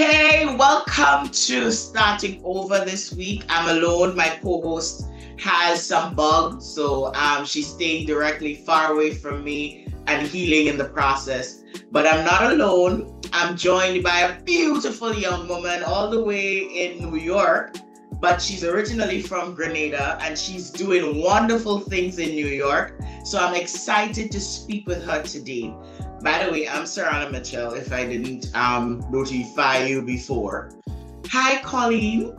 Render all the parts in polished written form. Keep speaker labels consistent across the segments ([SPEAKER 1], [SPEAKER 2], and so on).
[SPEAKER 1] Hey, welcome to Starting Over this week. I'm alone. My co-host has some bugs, so she's staying directly far away from me and healing in the process. But I'm not alone. I'm joined by a beautiful young woman all the way in New York, but she's originally from Grenada and she's doing wonderful things in New York. So I'm excited to speak with her today. By the way, I'm Sarana Mitchell, if I didn't notify you before. Hi, Colleen.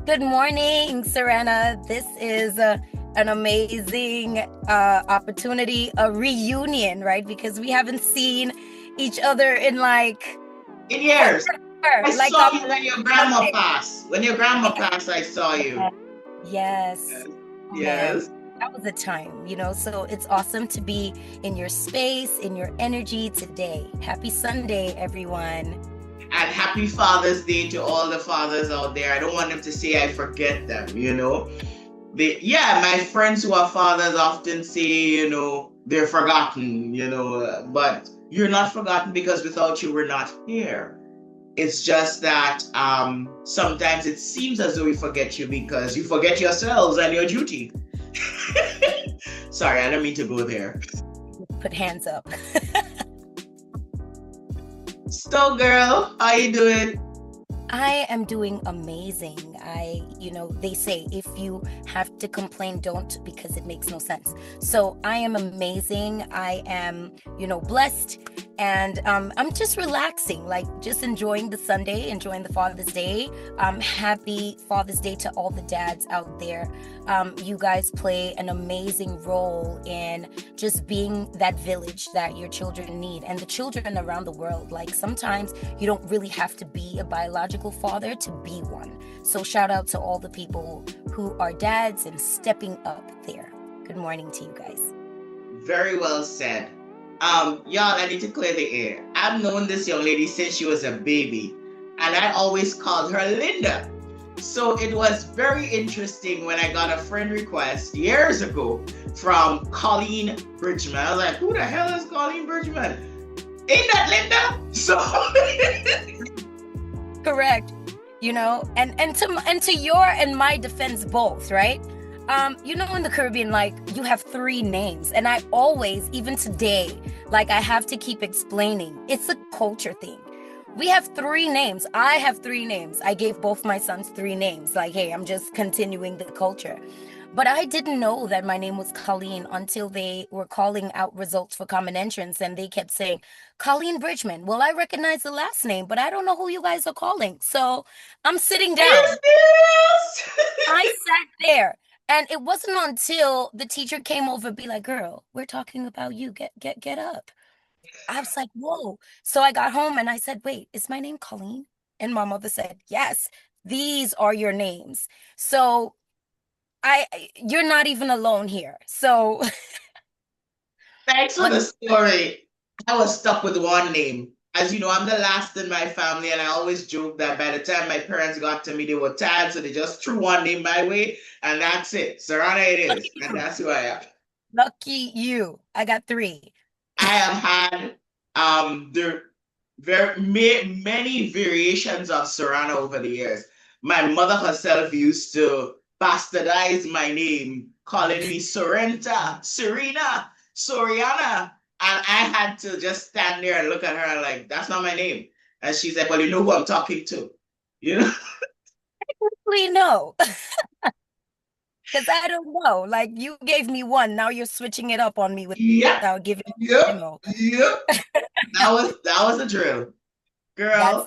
[SPEAKER 2] Good morning, Serena. This is an amazing opportunity, a reunion, right? Because we haven't seen each other in
[SPEAKER 1] In years. I
[SPEAKER 2] like
[SPEAKER 1] saw you when your grandma passed. When your grandma passed, I saw you.
[SPEAKER 2] Yes.
[SPEAKER 1] Yes.
[SPEAKER 2] Oh, man.
[SPEAKER 1] Yes.
[SPEAKER 2] That was a time. So it's awesome to be in your space, in your energy today. Happy Sunday, everyone.
[SPEAKER 1] And happy Father's Day to all the fathers out there. I don't want them to say I forget them. My friends who are fathers often say, they're forgotten, but you're not forgotten because without you, we're not here. It's just that sometimes it seems as though we forget you because you forget yourselves and your duty. Sorry, I don't mean to go there.
[SPEAKER 2] Put hands up.
[SPEAKER 1] So, girl, how you doing?
[SPEAKER 2] I am doing amazing. They say if you have to complain, don't, because it makes no sense. So I am amazing. I am, blessed. And I'm just relaxing, just enjoying the Sunday, enjoying the Father's Day. Happy Father's Day to all the dads out there. You guys play an amazing role in just being that village that your children need and the children around the world. Sometimes you don't really have to be a biological father to be one. So shout out to all the people who are dads and stepping up there. Good morning to you guys.
[SPEAKER 1] Very well said. Y'all, I need to clear the air. I've known this young lady since she was a baby, and I always called her Linda. So it was very interesting when I got a friend request years ago from Collene Bridgeman. I was like, who the hell is Collene Bridgeman? Ain't that Linda? So
[SPEAKER 2] correct. And to your and my defense both, right? In the Caribbean, you have three names. And I always, even today, I have to keep explaining. It's a culture thing. We have three names. I have three names. I gave both my sons three names. Hey, I'm just continuing the culture. But I didn't know that my name was Collene until they were calling out results for common entrance. And they kept saying, Collene Bridgeman. Well, I recognize the last name, but I don't know who you guys are calling. So I'm sitting down. I sat there. And it wasn't until the teacher came over and be like, girl, we're talking about you. Get up. I was like, whoa. So I got home and I said, wait, is my name Collene? And my mother said, yes, these are your names. So you're not even alone here. So
[SPEAKER 1] thanks for the story. I was stuck with one name. As you know, I'm the last in my family, and I always joke that by the time my parents got to me, they were tired, so they just threw one name my way, and that's it. Sarana it is, and that's who I am.
[SPEAKER 2] Lucky you. I got three.
[SPEAKER 1] I have had many variations of Sarana over the years. My mother herself used to bastardize my name, calling me Sorrenta, Serena, Soriana. And I had to just stand there and look at her like, that's not my name. And she's like, well, you know who I'm talking to.
[SPEAKER 2] Technically, no. Because I don't know. You gave me one. Now you're switching it up on me without giving me.
[SPEAKER 1] Yep. That was a drill. Girl,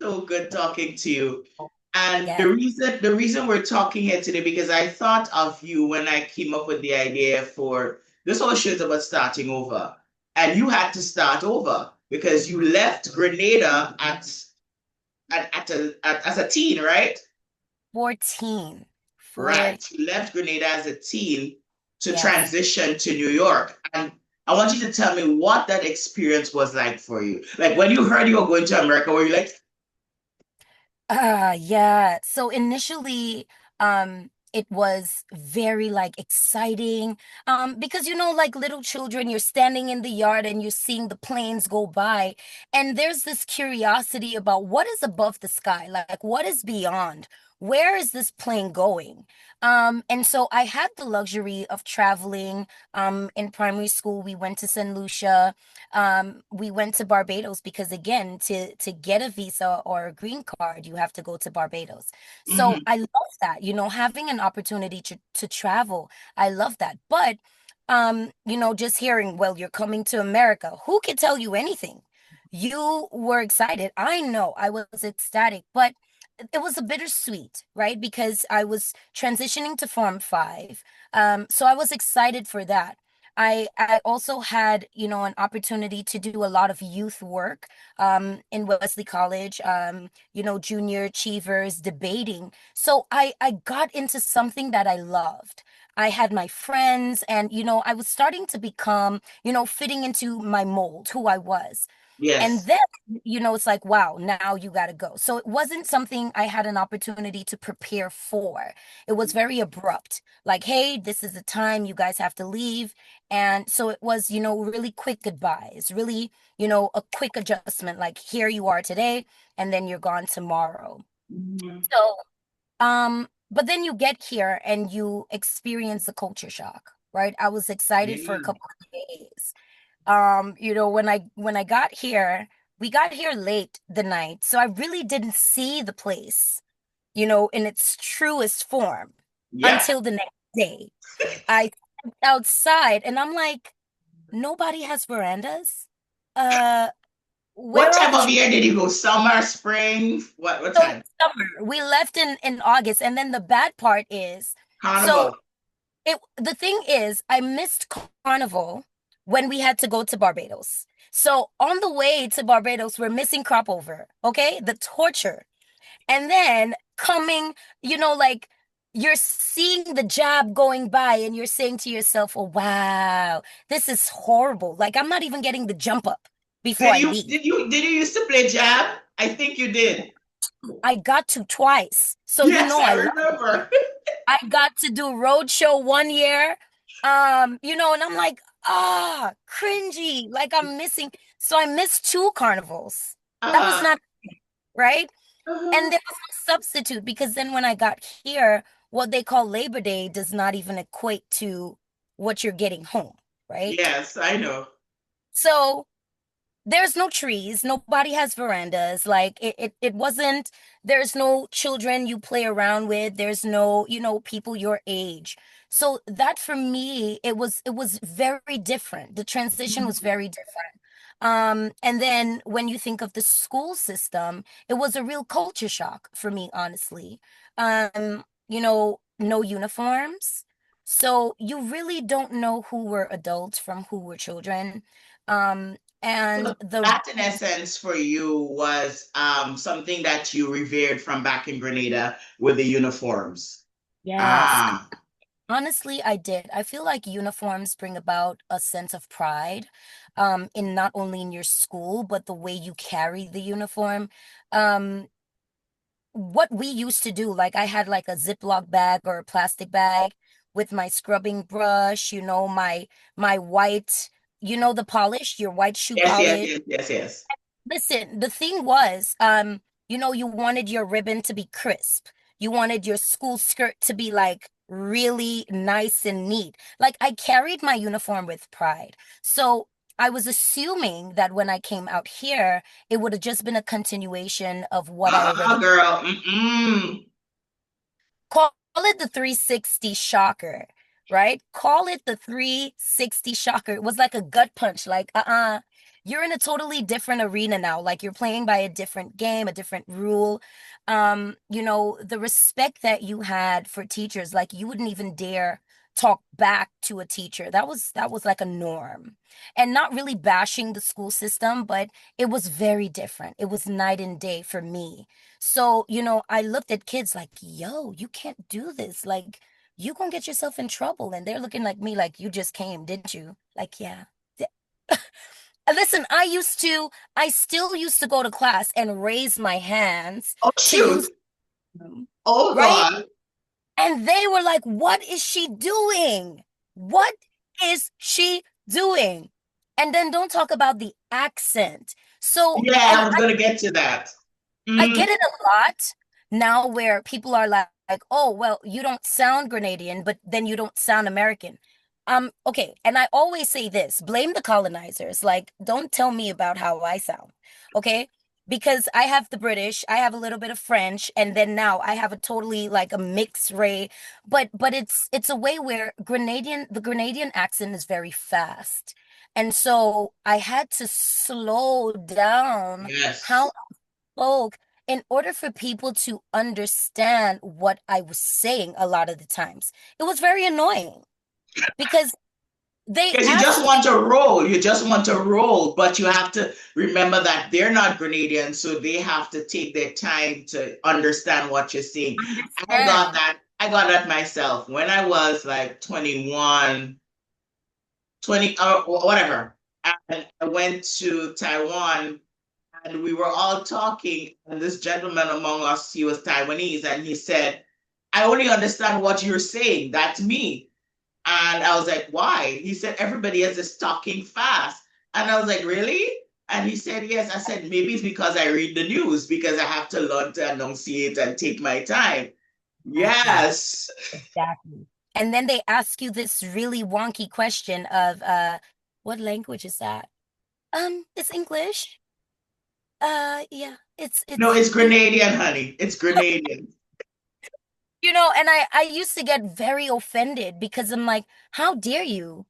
[SPEAKER 1] so good talking to you. And the reason we're talking here today, because I thought of you when I came up with the idea for this whole shit about starting over. And you had to start over because you left Grenada as a teen, right?
[SPEAKER 2] 14.
[SPEAKER 1] Right. You left Grenada as a teen to transition to New York. And I want you to tell me what that experience was like for you. When you heard you were going to America, were you like?
[SPEAKER 2] Yeah. So initially, It was very like exciting. Because like little children, you're standing in the yard and you're seeing the planes go by, and there's this curiosity about what is above the sky, like what is beyond. Where is this plane going? And so I had the luxury of traveling. In primary school, we went to St. Lucia. We went to Barbados because again, to get a visa or a green card, you have to go to Barbados. So
[SPEAKER 1] Hmm.
[SPEAKER 2] I love that, having an opportunity to travel. I love that. But just hearing, well, you're coming to America, who can tell you anything? You were excited. I know I was ecstatic, but it was a bittersweet, right? Because I was transitioning to Form 5. So I was excited for that. I also had, an opportunity to do a lot of youth work in Wesley College, junior achievers debating. So I got into something that I loved. I had my friends and, I was starting to become, fitting into my mold, who I was. And
[SPEAKER 1] Yes.
[SPEAKER 2] then, it's like, wow, now you got to go. So it wasn't something I had an opportunity to prepare for. It was very abrupt. Like, hey, this is the time you guys have to leave. And so it was, really quick goodbyes, really, a quick adjustment. Like, here you are today, and then you're gone tomorrow.
[SPEAKER 1] Mhm.
[SPEAKER 2] So, but then you get here and you experience the culture shock, right? I was excited for a
[SPEAKER 1] Yeah.
[SPEAKER 2] couple of days. When I got here, we got here late the night, so I really didn't see the place, in its truest form
[SPEAKER 1] Yep.
[SPEAKER 2] until the next day. I stepped outside and I'm like, nobody has verandas. Uh,
[SPEAKER 1] What
[SPEAKER 2] where are
[SPEAKER 1] time
[SPEAKER 2] the
[SPEAKER 1] of
[SPEAKER 2] trees?
[SPEAKER 1] year did you go? Summer, spring? What
[SPEAKER 2] So
[SPEAKER 1] time?
[SPEAKER 2] summer. We left in August, and then the bad part is, so
[SPEAKER 1] Carnival.
[SPEAKER 2] the thing is, I missed Carnival when we had to go to Barbados. So on the way to Barbados, we're missing crop over, okay? The torture. And then coming, like you're seeing the jab going by and you're saying to yourself, oh, wow, this is horrible. Like I'm not even getting the jump up before
[SPEAKER 1] Did
[SPEAKER 2] I
[SPEAKER 1] you
[SPEAKER 2] leave.
[SPEAKER 1] did you did you used to play jab? I think you did.
[SPEAKER 2] I got to twice. So
[SPEAKER 1] Yes, I
[SPEAKER 2] I love it.
[SPEAKER 1] remember.
[SPEAKER 2] I got to do roadshow one year. And I'm like, cringy. Like I'm missing. So I missed two carnivals. That was
[SPEAKER 1] Uh-huh.
[SPEAKER 2] not right.
[SPEAKER 1] Uh-huh.
[SPEAKER 2] And there was no substitute because then when I got here, what they call Labor Day does not even equate to what you're getting home, right?
[SPEAKER 1] Yes, I know.
[SPEAKER 2] So there's no trees, nobody has verandas. Like it wasn't, there's no children you play around with, there's no, people your age. So that for me, it was very different. The transition was very different. And then when you think of the school system, it was a real culture shock for me, honestly. No uniforms. So you really don't know who were adults from who were children. And
[SPEAKER 1] So
[SPEAKER 2] the
[SPEAKER 1] that, in essence, for you was something that you revered from back in Grenada with the uniforms.
[SPEAKER 2] Yes,
[SPEAKER 1] Ah,
[SPEAKER 2] honestly, I did. I feel like uniforms bring about a sense of pride, in not only in your school, but the way you carry the uniform. Um, what we used to do, like I had like a Ziploc bag or a plastic bag with my scrubbing brush, my white, the polish, your white shoe
[SPEAKER 1] yes, yes,
[SPEAKER 2] polish.
[SPEAKER 1] yes, yes, yes.
[SPEAKER 2] Listen, the thing was, you wanted your ribbon to be crisp. You wanted your school skirt to be like really nice and neat. Like I carried my uniform with pride. So I was assuming that when I came out here, it would have just been a continuation of what I
[SPEAKER 1] Ah,
[SPEAKER 2] already
[SPEAKER 1] girl. Mm-mm.
[SPEAKER 2] call it the 360 shocker, right? Call it the 360 shocker. It was like a gut punch, like, you're in a totally different arena now. Like you're playing by a different game, a different rule. The respect that you had for teachers, like you wouldn't even dare talk back to a teacher. That was like a norm. And not really bashing the school system, but it was very different. It was night and day for me. So, I looked at kids like, yo, you can't do this. Like, you gonna get yourself in trouble. And they're looking like me like, you just came, didn't you? Like, yeah. Listen, I still used to go to class and raise my hands
[SPEAKER 1] Oh,
[SPEAKER 2] to use
[SPEAKER 1] shoot.
[SPEAKER 2] them,
[SPEAKER 1] Oh,
[SPEAKER 2] right?
[SPEAKER 1] God.
[SPEAKER 2] And they were like, what is she doing? What is she doing? And then don't talk about the accent. So,
[SPEAKER 1] Yeah,
[SPEAKER 2] and
[SPEAKER 1] I was gonna get to that.
[SPEAKER 2] I
[SPEAKER 1] Mm,
[SPEAKER 2] get it a lot now where people are like, oh, well, you don't sound Grenadian, but then you don't sound American. Okay. And I always say this, blame the colonizers. Like, don't tell me about how I sound. Okay. Because I have the British, I have a little bit of French, and then now I have a totally like a mixed ray. But it's a way where the Grenadian accent is very fast. And so I had to slow down how
[SPEAKER 1] yes.
[SPEAKER 2] spoke in order for people to understand what I was saying a lot of the times. It was very annoying because they
[SPEAKER 1] Because you
[SPEAKER 2] ask
[SPEAKER 1] just
[SPEAKER 2] you,
[SPEAKER 1] want to roll. You just want to roll, but you have to remember that they're not Grenadians, so they have to take their time to understand what you're saying. I got
[SPEAKER 2] understand.
[SPEAKER 1] that. I got that myself when I was like 21, 20, or whatever. And I went to Taiwan and we were all talking. And this gentleman among us, he was Taiwanese, and he said, I only understand what you're saying. That's me. And I was like, why? He said, everybody else is talking fast. And I was like, really? And he said, yes. I said, maybe it's because I read the news because I have to learn to enunciate and take my time.
[SPEAKER 2] Exactly.
[SPEAKER 1] Yes.
[SPEAKER 2] Exactly. And then they ask you this really wonky question of what language is that? It's English. Yeah,
[SPEAKER 1] No,
[SPEAKER 2] it's
[SPEAKER 1] it's Grenadian, honey. It's Grenadian.
[SPEAKER 2] and I used to get very offended because I'm like, how dare you,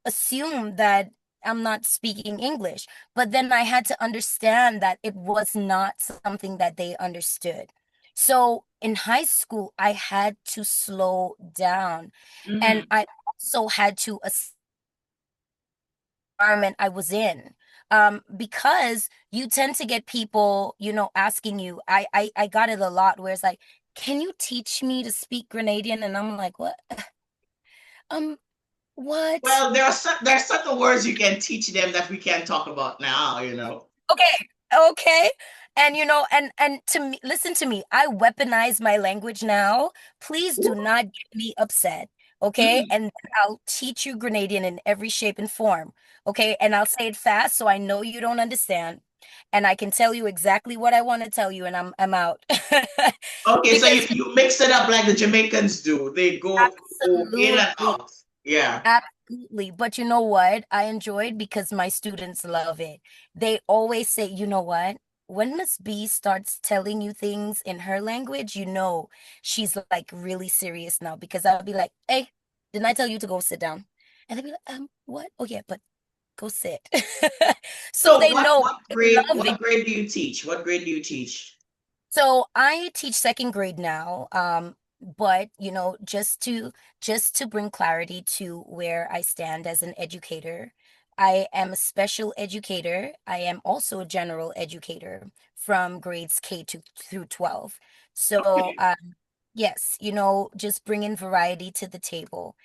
[SPEAKER 2] assume that I'm not speaking English. But then I had to understand that it was not something that they understood. So in high school, I had to slow down, and
[SPEAKER 1] Mm.
[SPEAKER 2] I also had to environment I was in. Because you tend to get people, asking you. I got it a lot where it's like, can you teach me to speak Grenadian? And I'm like, what? Um, what?
[SPEAKER 1] Well, there are certain words you can teach them that we can't talk about now, you know.
[SPEAKER 2] Okay, okay. And and to me, listen to me. I weaponize my language now. Please do not get me upset. Okay.
[SPEAKER 1] Mm.
[SPEAKER 2] And I'll teach you Grenadian in every shape and form. Okay. And I'll say it fast so I know you don't understand. And I can tell you exactly what I want to tell you, and I'm out.
[SPEAKER 1] Okay, so
[SPEAKER 2] Because
[SPEAKER 1] you mix it up like the Jamaicans do. They go in and
[SPEAKER 2] absolutely.
[SPEAKER 1] out. Yeah.
[SPEAKER 2] Absolutely. But you know what? I enjoyed because my students love it. They always say, you know what? When Miss B starts telling you things in her language, she's like really serious now because I'll be like, hey, didn't I tell you to go sit down? And they'll be like, what? Oh yeah, but go sit. So
[SPEAKER 1] So
[SPEAKER 2] they know
[SPEAKER 1] what
[SPEAKER 2] they
[SPEAKER 1] grade
[SPEAKER 2] love it.
[SPEAKER 1] what grade do you teach? What grade do you teach?
[SPEAKER 2] So I teach second grade now. But just to bring clarity to where I stand as an educator, I am a special educator. I am also a general educator from grades K to through 12. So
[SPEAKER 1] Okay.
[SPEAKER 2] yes, just bringing variety to the table.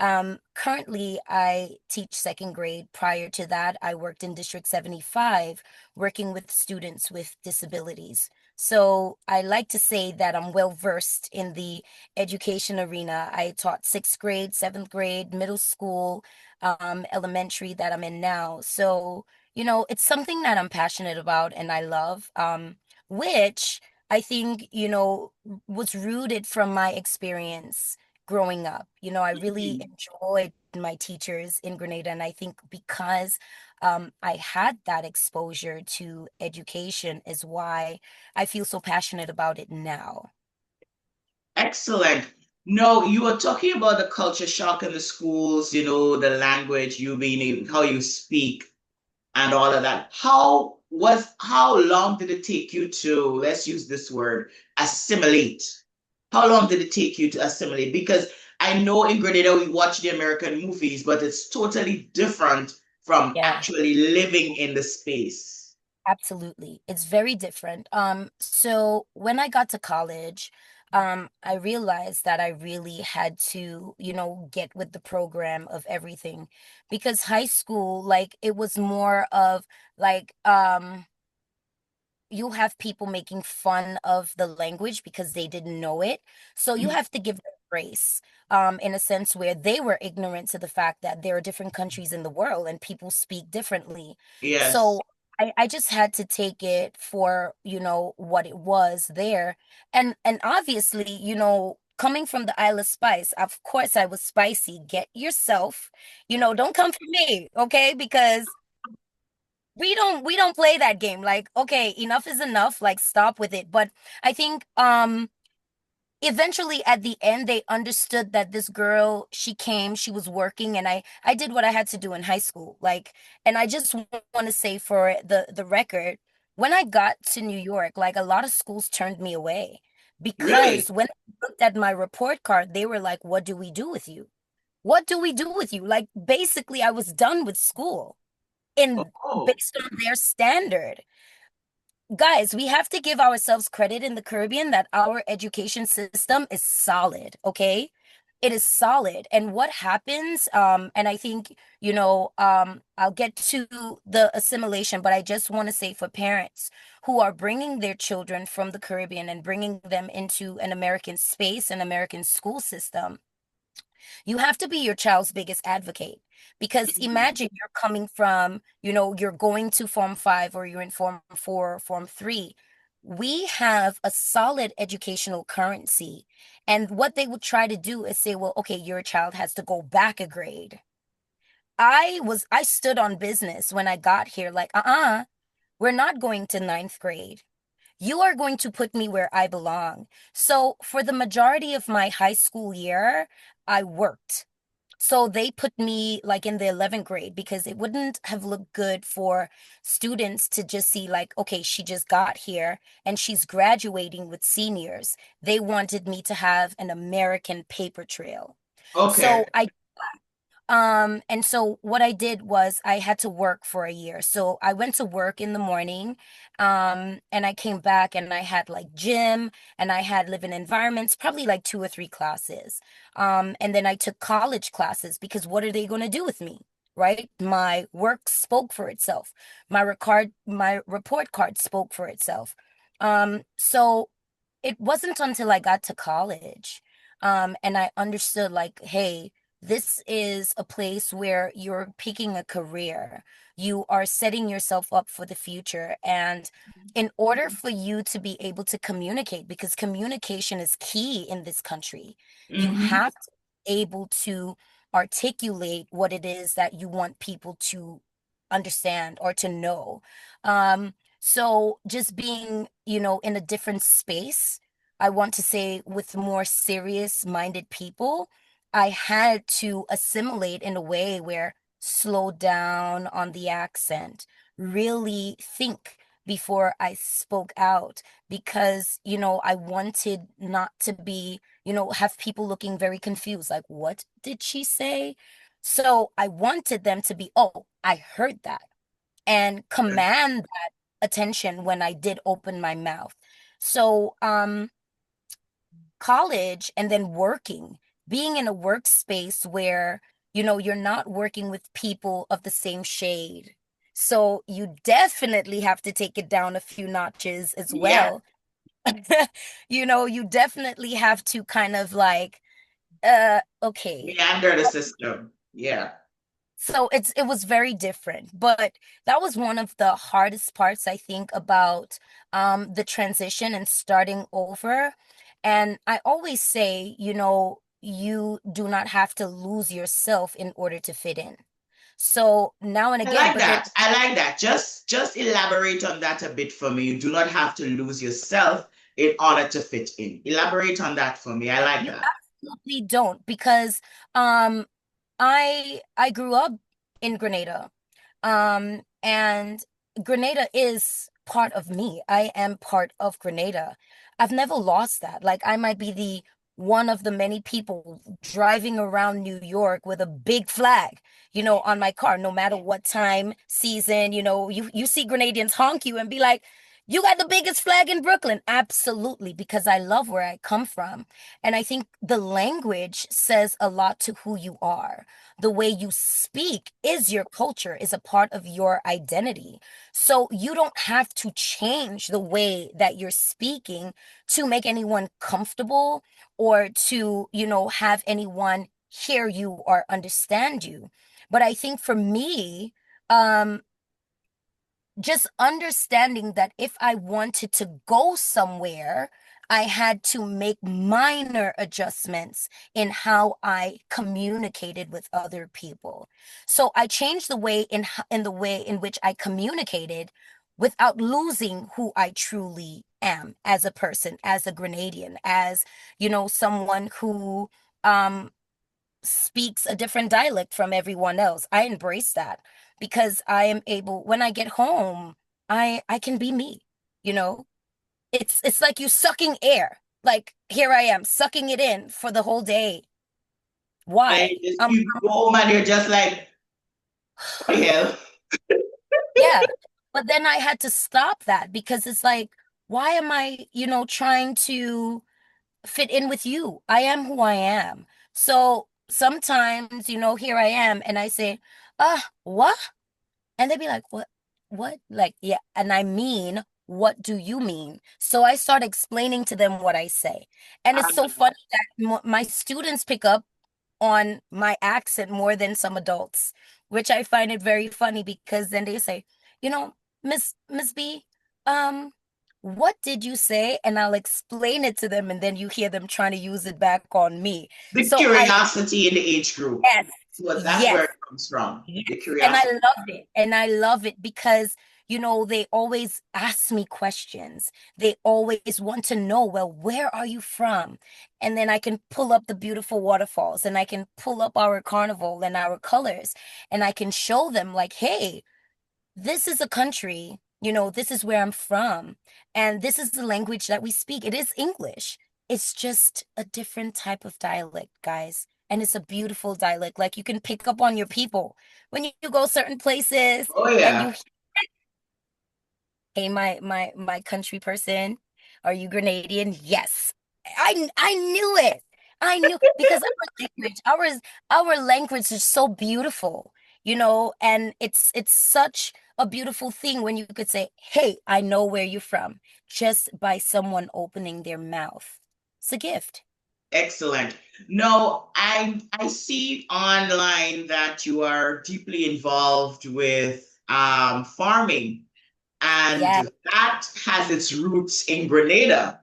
[SPEAKER 2] Currently, I teach second grade. Prior to that, I worked in District 75, working with students with disabilities. So I like to say that I'm well versed in the education arena. I taught sixth grade, seventh grade, middle school, elementary that I'm in now. So, it's something that I'm passionate about and I love, which I think, was rooted from my experience growing up. I really
[SPEAKER 1] Mhm.
[SPEAKER 2] enjoyed my teachers in Grenada. And I think because I had that exposure to education is why I feel so passionate about it now.
[SPEAKER 1] Excellent. No, you were talking about the culture shock in the schools, the language, you being able, how you speak and all of that. How long did it take you to, let's use this word, assimilate? How long did it take you to assimilate? Because I know in Grenada we watch the American movies, but it's totally different from
[SPEAKER 2] Yeah.
[SPEAKER 1] actually living in the space.
[SPEAKER 2] Absolutely. It's very different. So when I got to college, I realized that I really had to, get with the program of everything because high school, like, it was more of like, you have people making fun of the language because they didn't know it. So you have to give them grace, in a sense where they were ignorant to the fact that there are different countries in the world and people speak differently.
[SPEAKER 1] Yes.
[SPEAKER 2] So I just had to take it for, what it was there. And obviously, coming from the Isle of Spice, of course I was spicy. Get yourself, don't come for me, okay? Because we don't play that game. Like, okay, enough is enough. Like, stop with it. But I think eventually at the end they understood that this girl, she was working, and I did what I had to do in high school. Like, and I just want to say for the record, when I got to New York, like a lot of schools turned me away
[SPEAKER 1] Really?
[SPEAKER 2] because when I looked at my report card, they were like, "What do we do with you? What do we do with you?" Like, basically I was done with school in
[SPEAKER 1] Oh,
[SPEAKER 2] based on their standard. Guys, we have to give ourselves credit in the Caribbean that our education system is solid, okay? It is solid. And what happens, and I think, I'll get to the assimilation, but I just want to say for parents who are bringing their children from the Caribbean and bringing them into an American space, an American school system, you have to be your child's biggest advocate because imagine you're coming from, you're going to Form 5 or you're in Form 4, Form 3. We have a solid educational currency. And what they would try to do is say, well, okay, your child has to go back a grade. I stood on business when I got here, like, we're not going to ninth grade. You are going to put me where I belong. So for the majority of my high school year, I worked. So they put me like in the 11th grade because it wouldn't have looked good for students to just see like, okay, she just got here and she's graduating with seniors. They wanted me to have an American paper trail.
[SPEAKER 1] okay.
[SPEAKER 2] So and so what I did was I had to work for a year. So I went to work in the morning, and I came back and I had like gym and I had living environments, probably like two or three classes. And then I took college classes because what are they going to do with me? Right? My work spoke for itself. My report card spoke for itself. So it wasn't until I got to college, and I understood like, hey, this is a place where you're picking a career. You are setting yourself up for the future. And in order for you to be able to communicate, because communication is key in this country, you
[SPEAKER 1] Mm-hmm.
[SPEAKER 2] have to be able to articulate what it is that you want people to understand or to know. So just being, in a different space, I want to say with more serious minded people, I had to assimilate in a way where slow down on the accent, really think before I spoke out because, I wanted not to be, have people looking very confused, like, what did she say? So I wanted them to be, oh, I heard that, and command that attention when I did open my mouth. So, college and then working, being in a workspace where, you're not working with people of the same shade. So you definitely have to take it down a few notches as
[SPEAKER 1] Yeah.
[SPEAKER 2] well. You definitely have to kind of like, okay.
[SPEAKER 1] Meander the system. Yeah.
[SPEAKER 2] So it was very different, but that was one of the hardest parts I think about the transition and starting over. And I always say, you do not have to lose yourself in order to fit in. So now and
[SPEAKER 1] I
[SPEAKER 2] again,
[SPEAKER 1] like
[SPEAKER 2] but then
[SPEAKER 1] that. I like that. Just elaborate on that a bit for me. You do not have to lose yourself in order to fit in. Elaborate on that for me. I like
[SPEAKER 2] you
[SPEAKER 1] that.
[SPEAKER 2] absolutely don't because um I grew up in Grenada. And Grenada is part of me. I am part of Grenada. I've never lost that. Like, I might be the one of the many people driving around New York with a big flag, on my car, no matter what time, season, you see Grenadians honk you and be like, You got the biggest flag in Brooklyn. Absolutely, because I love where I come from. And I think the language says a lot to who you are. The way you speak is your culture, is a part of your identity. So you don't have to change the way that you're speaking to make anyone comfortable or to, have anyone hear you or understand you. But I think for me, um, just understanding that if I wanted to go somewhere, I had to make minor adjustments in how I communicated with other people. So I changed the way in the way in which I communicated without losing who I truly am as a person, as a Grenadian, as, someone who um speaks a different dialect from everyone else. I embrace that because I am able, when I get home, I can be me, you know? It's like you sucking air. Like here I am sucking it in for the whole day.
[SPEAKER 1] And
[SPEAKER 2] Why?
[SPEAKER 1] you go home and you're just like, what the hell?
[SPEAKER 2] Yeah. But then I had to stop that because it's like, why am I, trying to fit in with you? I am who I am. So sometimes, here I am and I say, what? And they'd be like, what? What? Like, yeah. And I mean, what do you mean? So I start explaining to them what I say. And it's so
[SPEAKER 1] Um,
[SPEAKER 2] funny that my students pick up on my accent more than some adults, which I find it very funny because then they say, you know, Miss B, um, what did you say? And I'll explain it to them, and then you hear them trying to use it back on me.
[SPEAKER 1] the
[SPEAKER 2] So I,
[SPEAKER 1] curiosity in the age group.
[SPEAKER 2] yes,
[SPEAKER 1] So that's
[SPEAKER 2] yes.
[SPEAKER 1] where it comes from.
[SPEAKER 2] Yes.
[SPEAKER 1] The
[SPEAKER 2] And I
[SPEAKER 1] curiosity.
[SPEAKER 2] love it. And I love it because, they always ask me questions. They always want to know, well, where are you from? And then I can pull up the beautiful waterfalls and I can pull up our carnival and our colors and I can show them, like, hey, this is a country, this is where I'm from. And this is the language that we speak. It is English. It's just a different type of dialect, guys. And it's a beautiful dialect. Like you can pick up on your people when you go certain places
[SPEAKER 1] Oh
[SPEAKER 2] and you,
[SPEAKER 1] yeah.
[SPEAKER 2] hey, my country person, are you Grenadian? Yes. I knew it. I knew because our language is so beautiful, and it's such a beautiful thing when you could say, "Hey, I know where you're from," just by someone opening their mouth. It's a gift.
[SPEAKER 1] Excellent. No, I see online that you are deeply involved with farming, and
[SPEAKER 2] Yeah,
[SPEAKER 1] that has its roots in Grenada.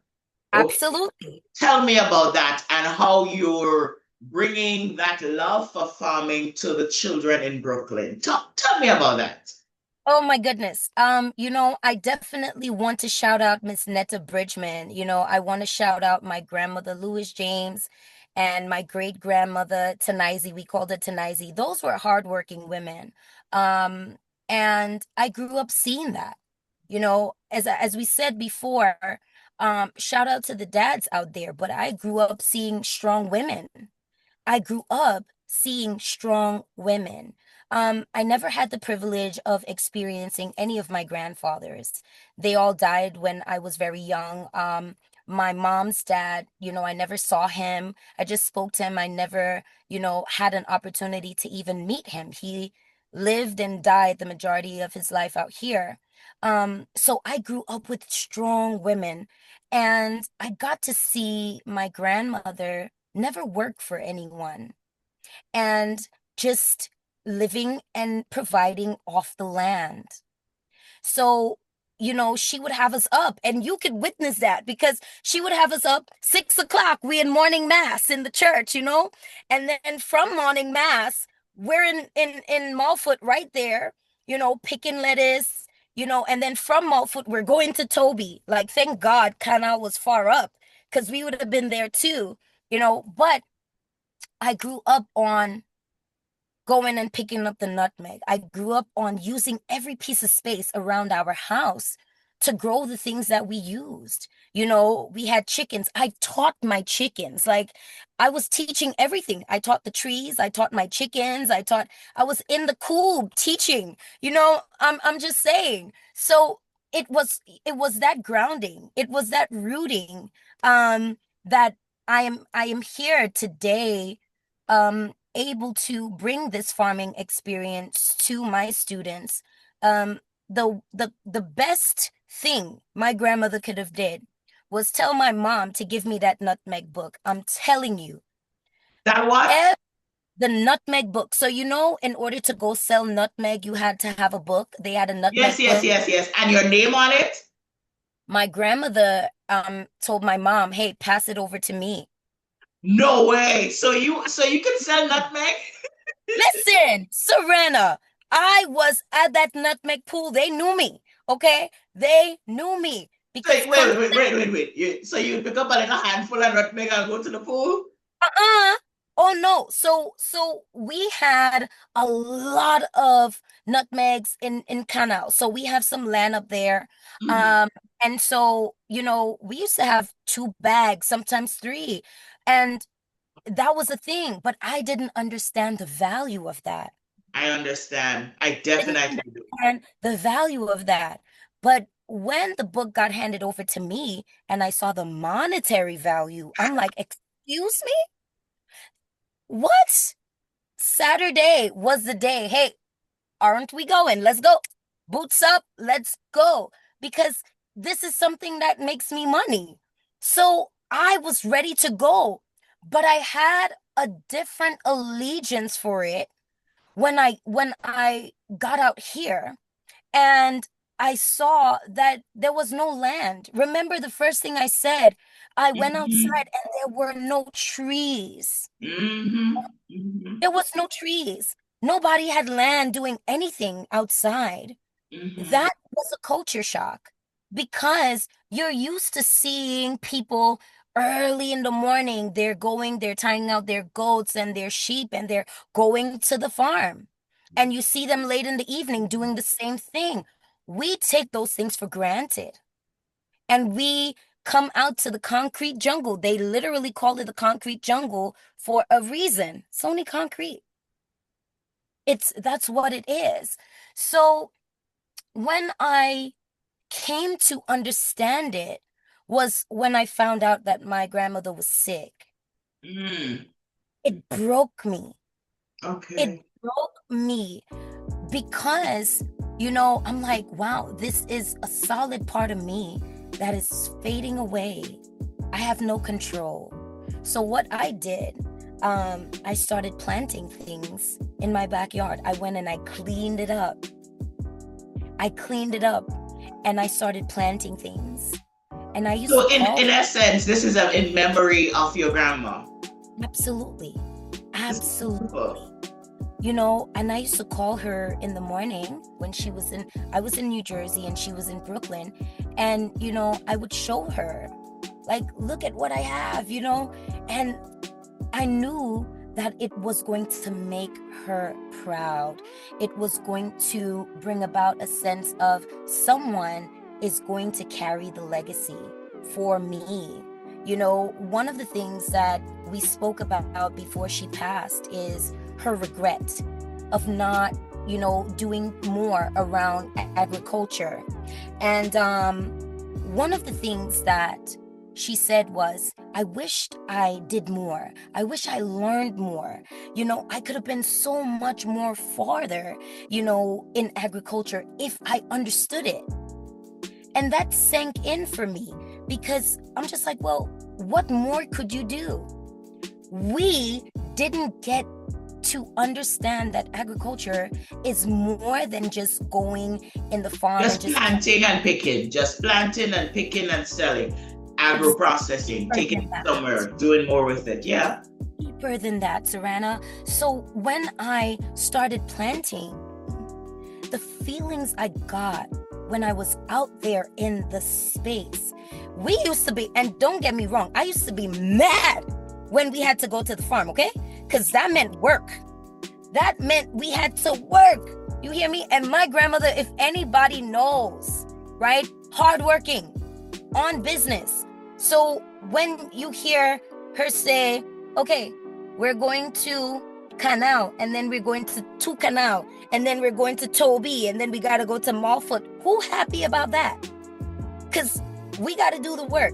[SPEAKER 1] Okay,
[SPEAKER 2] absolutely.
[SPEAKER 1] tell me about that and how you're bringing that love for farming to the children in Brooklyn. Tell me about that.
[SPEAKER 2] Oh my goodness. I definitely want to shout out Miss Netta Bridgman. I want to shout out my grandmother Louis James and my great grandmother Tanaisi. We called her Tanaisi. Those were hardworking women. Um, and I grew up seeing that. As we said before, shout out to the dads out there, but I grew up seeing strong women. I grew up seeing strong women. I never had the privilege of experiencing any of my grandfathers. They all died when I was very young. My mom's dad, I never saw him. I just spoke to him. I never, had an opportunity to even meet him. He lived and died the majority of his life out here. So I grew up with strong women, and I got to see my grandmother never work for anyone and just living and providing off the land. So, she would have us up, and you could witness that because she would have us up 6 o'clock. We in morning mass in the church, and then from morning mass, we're in Malfoot right there, picking lettuce, and then from Malfoot we're going to Toby. Like, thank God, Canal was far up because we would have been there too, But I grew up on going and picking up the nutmeg. I grew up on using every piece of space around our house to grow the things that we used. We had chickens. I taught my chickens. Like I was teaching everything. I taught the trees, I taught my chickens, I was in the coop teaching. I'm just saying. So it was that grounding. It was that rooting, that I am here today, able to bring this farming experience to my students. The best thing my grandmother could have did was tell my mom to give me that nutmeg book. I'm telling you.
[SPEAKER 1] That what?
[SPEAKER 2] The nutmeg book. So, in order to go sell nutmeg, you had to have a book. They had a
[SPEAKER 1] Yes,
[SPEAKER 2] nutmeg
[SPEAKER 1] yes,
[SPEAKER 2] book.
[SPEAKER 1] yes, yes. And your name on it?
[SPEAKER 2] My grandmother told my mom, "Hey, pass it over to me."
[SPEAKER 1] No way. So you can sell nutmeg?
[SPEAKER 2] Listen, Serena, I was at that nutmeg pool. They knew me, okay? They knew me
[SPEAKER 1] So
[SPEAKER 2] because
[SPEAKER 1] wait. So you pick up like a handful of nutmeg and go to the pool?
[SPEAKER 2] uh-uh. Oh no. So we had a lot of nutmegs in Canal. So we have some land up there.
[SPEAKER 1] Mhm.
[SPEAKER 2] Um and so, we used to have 2 bags, sometimes 3. And that was a thing, but I didn't understand the value of that.
[SPEAKER 1] I understand. I
[SPEAKER 2] Didn't
[SPEAKER 1] definitely do.
[SPEAKER 2] understand the value of that. But when the book got handed over to me and I saw the monetary value, I'm like, excuse me? What? Saturday was the day. Hey, aren't we going? Let's go. Boots up, let's go. Because this is something that makes me money. So I was ready to go, but I had a different allegiance for it when I got out here and I saw that there was no land. Remember the first thing I said? I went
[SPEAKER 1] Hmm.
[SPEAKER 2] outside and there were no trees.
[SPEAKER 1] Hmm. Hmm.
[SPEAKER 2] There was no trees. Nobody had land doing anything outside.
[SPEAKER 1] Hmm.
[SPEAKER 2] That was a culture shock because you're used to seeing people early in the morning. They're tying out their goats and their sheep and they're going to the farm. And you see them late in the evening doing the same thing. We take those things for granted and we come out to the concrete jungle. They literally call it the concrete jungle for a reason. It's only concrete. That's what it is. So when I came to understand it was when I found out that my grandmother was sick.
[SPEAKER 1] Mm.
[SPEAKER 2] It broke me. It
[SPEAKER 1] Okay.
[SPEAKER 2] broke me because, I'm like, wow, this is a solid part of me that is fading away. I have no control. So what I did, I started planting things in my backyard. I went and I cleaned it up. And I started planting things. And I used to
[SPEAKER 1] So
[SPEAKER 2] call.
[SPEAKER 1] in essence, this is in memory of your grandma.
[SPEAKER 2] Absolutely.
[SPEAKER 1] This is beautiful.
[SPEAKER 2] Absolutely. And I used to call her in the morning when I was in New Jersey and she was in Brooklyn. And, I would show her, like, look at what I have, and I knew that it was going to make her proud. It was going to bring about a sense of someone is going to carry the legacy for me. One of the things that we spoke about before she passed is her regret of not, doing more around agriculture. And one of the things that she said was, I wished I did more. I wish I learned more. I could have been so much more farther, in agriculture if I understood it. And that sank in for me because I'm just like, well, what more could you do? We didn't get to understand that agriculture is more than just going in the farm and
[SPEAKER 1] Just
[SPEAKER 2] just
[SPEAKER 1] planting and picking, just planting and picking and selling, agro
[SPEAKER 2] it's
[SPEAKER 1] processing,
[SPEAKER 2] deeper
[SPEAKER 1] taking
[SPEAKER 2] than
[SPEAKER 1] it
[SPEAKER 2] that.
[SPEAKER 1] somewhere, doing more with it. Yeah.
[SPEAKER 2] Deeper than that, Savannah. So when I started planting, the feelings I got when I was out there in the space, we used to be, and don't get me wrong, I used to be mad when we had to go to the farm, okay? Because that meant work. That meant we had to work. You hear me? And my grandmother, if anybody knows, right? Hardworking, on business. So when you hear her say, okay, we're going to Canal, and then we're going to Two Canal, and then we're going to Toby, and then we got to go to Malfoot. Who happy about that? Because we got to do the work.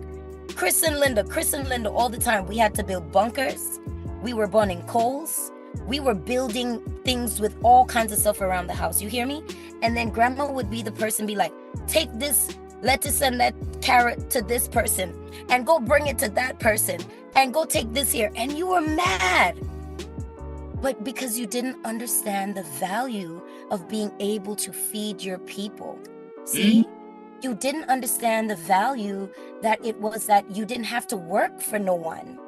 [SPEAKER 2] Chris and Linda, all the time. We had to build bunkers. We were burning coals. We were building things with all kinds of stuff around the house. You hear me? And then grandma would be the person, be like, take this lettuce and that carrot to this person, and go bring it to that person, and go take this here. And you were mad. But because you didn't understand the value of being able to feed your people. See? You didn't understand the value that it was that you didn't have to work for no one.